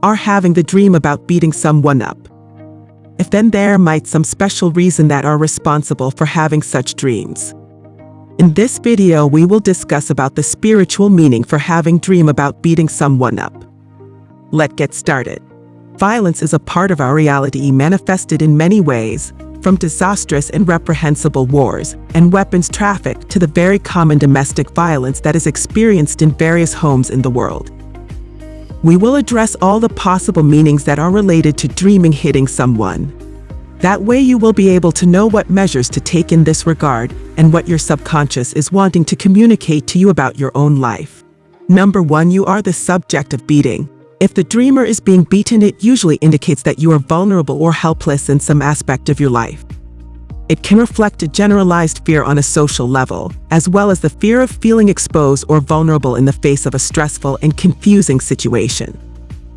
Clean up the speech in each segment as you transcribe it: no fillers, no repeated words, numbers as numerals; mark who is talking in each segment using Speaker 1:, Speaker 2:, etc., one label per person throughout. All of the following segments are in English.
Speaker 1: are having the dream about beating someone up. If then there might some special reason that are responsible for having such dreams. In this video we will discuss about the spiritual meaning for having dream about beating someone up. Let's get started. Violence is a part of our reality manifested in many ways, from disastrous and reprehensible wars and weapons traffic to the very common domestic violence that is experienced in various homes in the world. We will address all the possible meanings that are related to dreaming hitting someone. That way you will be able to know what measures to take in this regard and what your subconscious is wanting to communicate to you about your own life. Number 1. You are the subject of beating. If the dreamer is being beaten, it usually indicates that you are vulnerable or helpless in some aspect of your life. It can reflect a generalized fear on a social level, as well as the fear of feeling exposed or vulnerable in the face of a stressful and confusing situation.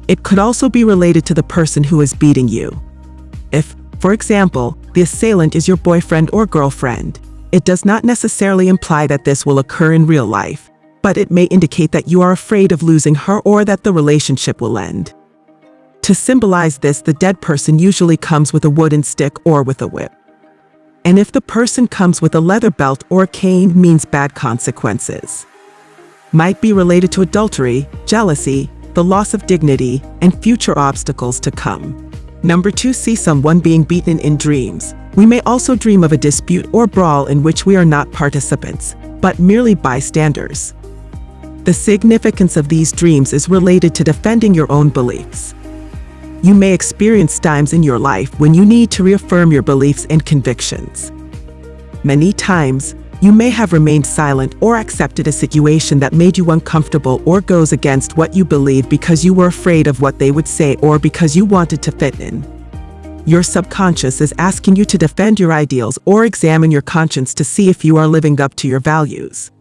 Speaker 1: It could also be related to the person who is beating you. If, for example, the assailant is your boyfriend or girlfriend, it does not necessarily imply that this will occur in real life, but it may indicate that you are afraid of losing her or that the relationship will end. To symbolize this, the dead person usually comes with a wooden stick or with a whip. And if the person comes with a leather belt or a cane, means bad consequences. Might be related to adultery, jealousy, the loss of dignity, and future obstacles to come. Number 2. See someone being beaten in dreams. We may also dream of a dispute or brawl in which we are not participants, but merely bystanders. The significance of these dreams is related to defending your own beliefs. You may experience times in your life when you need to reaffirm your beliefs and convictions. Many times, you may have remained silent or accepted a situation that made you uncomfortable or goes against what you believe because you were afraid of what they would say or because you wanted to fit in. Your subconscious is asking you to defend your ideals or examine your conscience to see if you are living up to your values.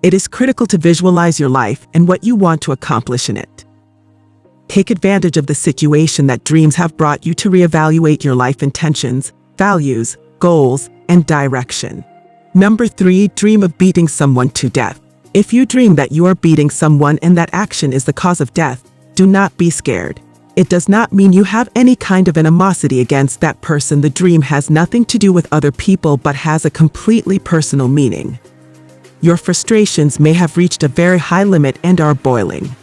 Speaker 1: It is critical to visualize your life and what you want to accomplish in it. Take advantage of the situation that dreams have brought you to reevaluate your life intentions, values, goals, and direction. Number 3. Dream of beating someone to death. If you dream that you are beating someone and that action is the cause of death, do not be scared. It does not mean you have any kind of animosity against that person. The dream has nothing to do with other people but has a completely personal meaning. Your frustrations may have reached a very high limit and are boiling.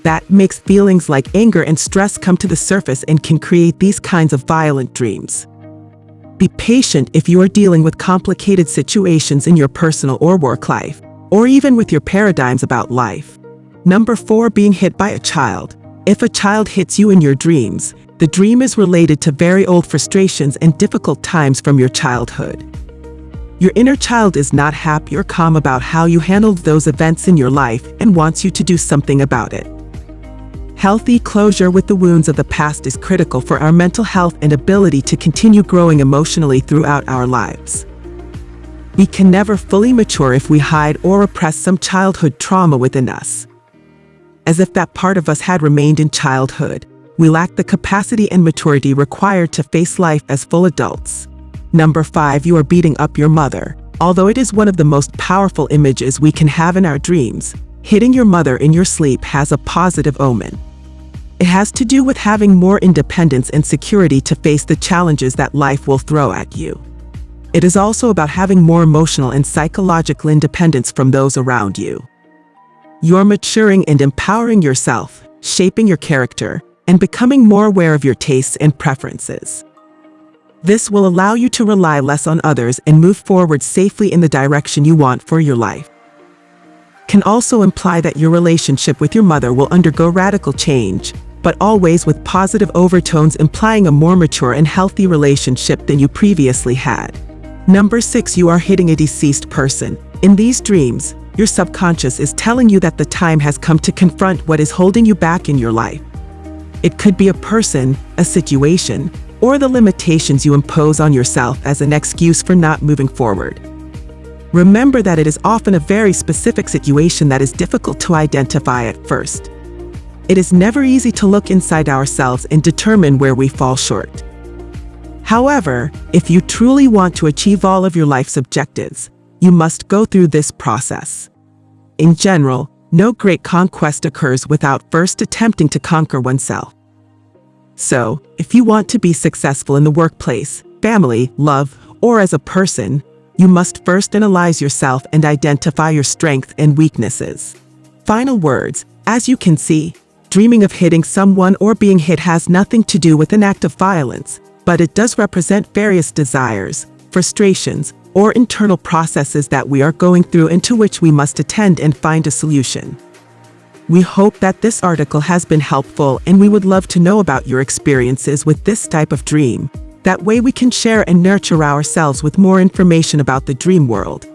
Speaker 1: That makes feelings like anger and stress come to the surface and can create these kinds of violent dreams. Be patient if you are dealing with complicated situations in your personal or work life, or even with your paradigms about life. Number 4. Being hit by a child. If a child hits you in your dreams, the dream is related to very old frustrations and difficult times from your childhood. Your inner child is not happy or calm about how you handled those events in your life and wants you to do something about it. Healthy closure with the wounds of the past is critical for our mental health and ability to continue growing emotionally throughout our lives. We can never fully mature if we hide or repress some childhood trauma within us. As if that part of us had remained in childhood, we lack the capacity and maturity required to face life as full adults. Number 5. You are beating up your mother. Although it is one of the most powerful images we can have in our dreams, hitting your mother in your sleep has a positive omen. It has to do with having more independence and security to face the challenges that life will throw at you. It is also about having more emotional and psychological independence from those around you. You're maturing and empowering yourself, shaping your character, and becoming more aware of your tastes and preferences. This will allow you to rely less on others and move forward safely in the direction you want for your life. Can also imply that your relationship with your mother will undergo radical change, but always with positive overtones, implying a more mature and healthy relationship than you previously had. Number 6. You are hitting a deceased person. In these dreams, your subconscious is telling you that the time has come to confront what is holding you back in your life. It could be a person, a situation, or the limitations you impose on yourself as an excuse for not moving forward. Remember that it is often a very specific situation that is difficult to identify at first. It is never easy to look inside ourselves and determine where we fall short. However, if you truly want to achieve all of your life's objectives, you must go through this process. In general, No great conquest occurs without first attempting to conquer oneself. So, if you want to be successful in the workplace, family, love, or as a person, you must first analyze yourself and identify your strengths and weaknesses. Final words. As you can see, dreaming of hitting someone or being hit has nothing to do with an act of violence, but it does represent various desires, frustrations, or internal processes that we are going through and to which we must attend and find a solution. We hope that this article has been helpful, and we would love to know about your experiences with this type of dream. That way we can share and nurture ourselves with more information about the dream world.